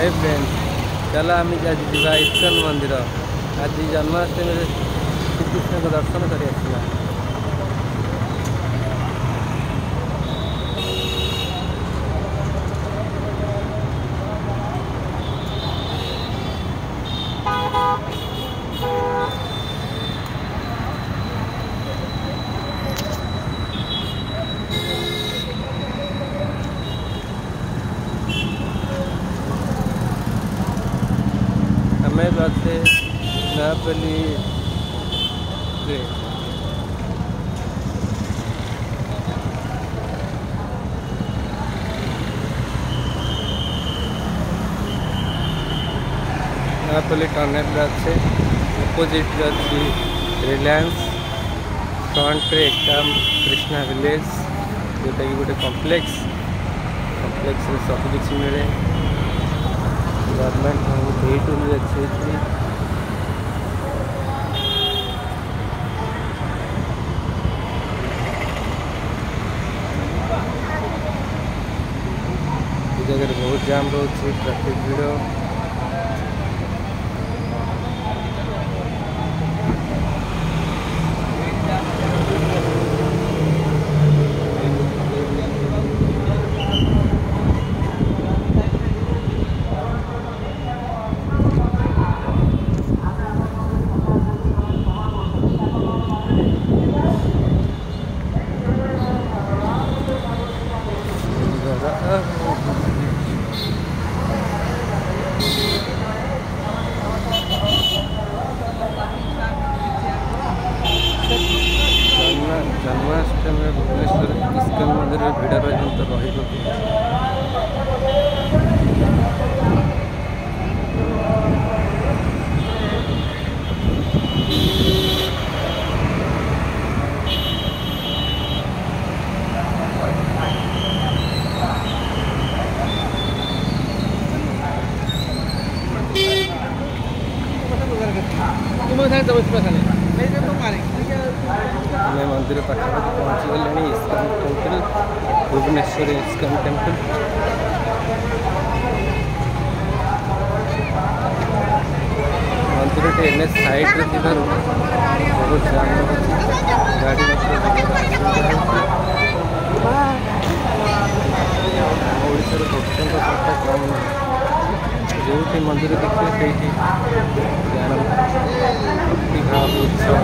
Hi friends, चलो आम आज जा इस्कन मंदिर। आज जन्माष्टमी श्रीकृष्ण को दर्शन कर आसला। हमें बाते नापली नापली टनेल अच्छे अपोजिट अच्छी रिलायंस फ्रंट रे काम कृष्णा विलेज जोटा कि गोटे कॉम्प्लेक्स सब किसी मिले। गवर्नमेंट भेट भी अच्छी जगह बहुत जाम रोचे ट्रैफिक भीड़। जन्माष्टमी भुवनेश्वर इस्कन मंदिर में भिड़ पर्यंत मैं मंदिर पाखापाखि पहुँची गले। इस्कन टेम्पल भुवनेश्वर इस्कन टेम्पल मंदिर टे एन साइड रे बहुत जाम गाड़ी ओडिशार भक्तों संख्या कम जो मंदिर देखिए भक्ति भाव उत्सव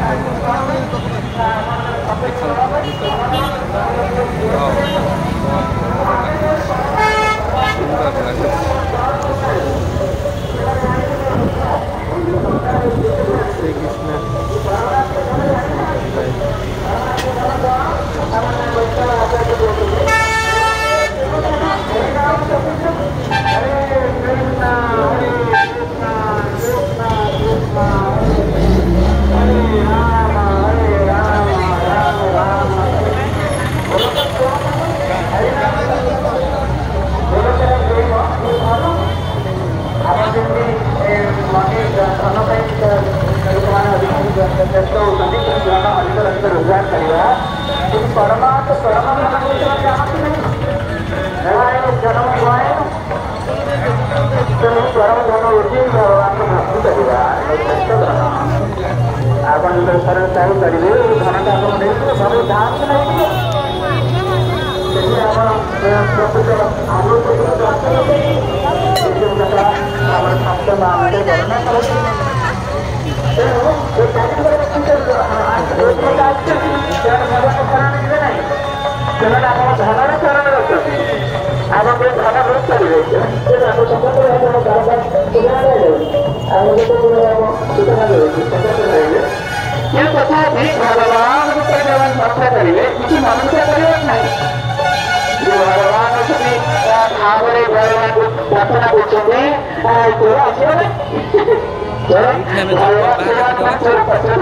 श्री कृष्ण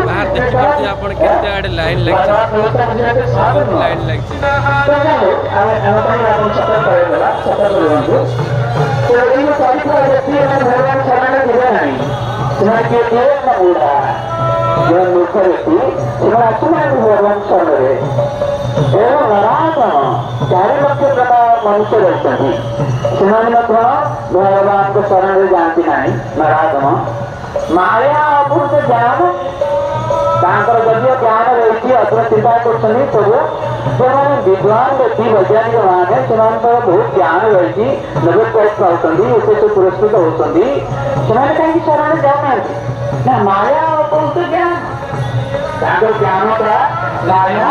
बाहर देखिए आप केते आड़े लाइन लग मनुष्य रहते भगवान को शरण में जानती नहीं नराधम माया अपूर्त ज्ञान तांकर जदि ज्ञान रही अथवा चिंता कर जो विद्वान व्यक्ति वैज्ञानिक मैंने से बहुत ज्ञान रही नोबेल प्राइज पाँच से पुरस्कृत होती कहीं शरण जाऊना ना माया अपूर्त ज्ञान ज्ञान का माया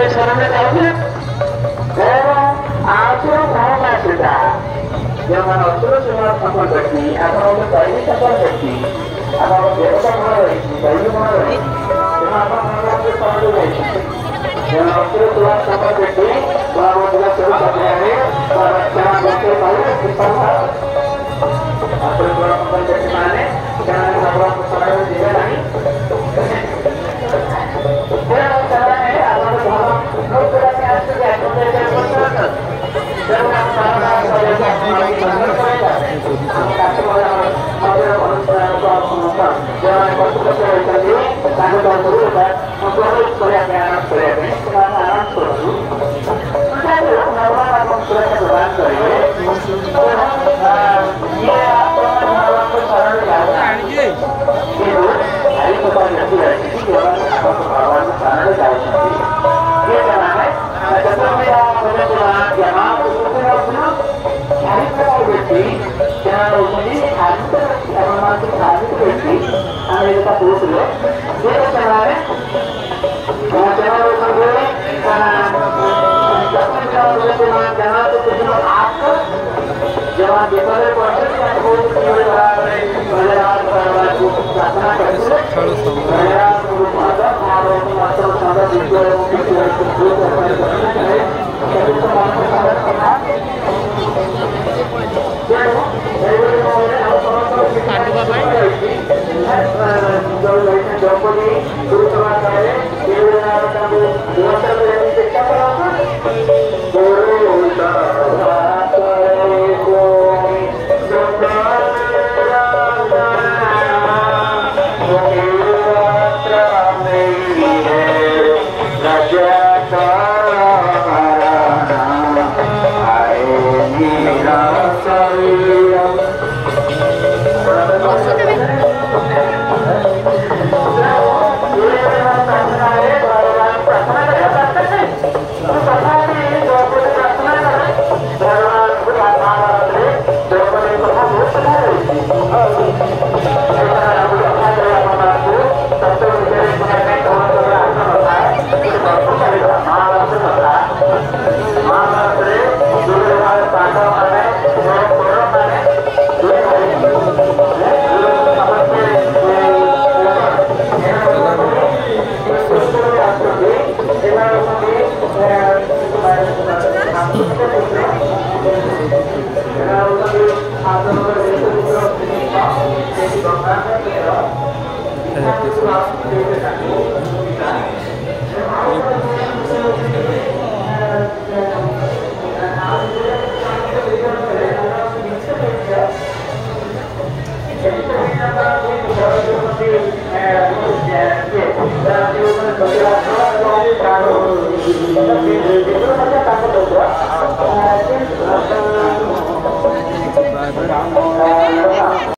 शरण जाऊे आसुर कौन आसुरा जो मैंने असुर सीमा सफल व्यक्ति आपको दैवी सफल व्यक्ति आपको देवता गुण रही दैवी गुण रही असुर सीमा सफल व्यक्ति असुर सीमा सफल व्यक्ति माने भगवान को शरण दिए नहीं